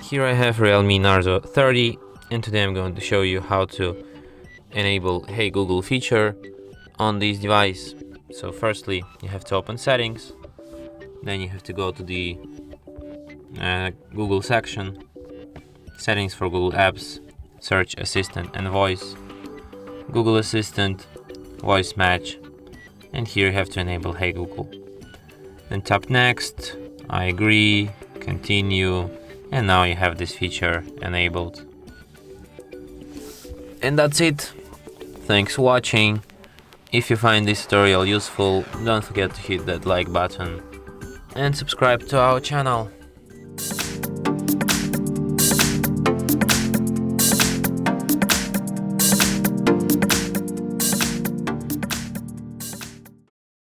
Here I have REALME Narzo 30, and today I'm going to show you how to enable Hey Google feature on this device. So firstly, you have to open settings, then you have to go to the Google section, settings for Google Apps, search assistant and voice, Google Assistant, voice match, and here you have to enable Hey Google. Then tap next, I agree, continue, and now you have this feature enabled. And that's it. Thanks for watching. If you find this tutorial useful, don't forget to hit that like button and subscribe to our channel.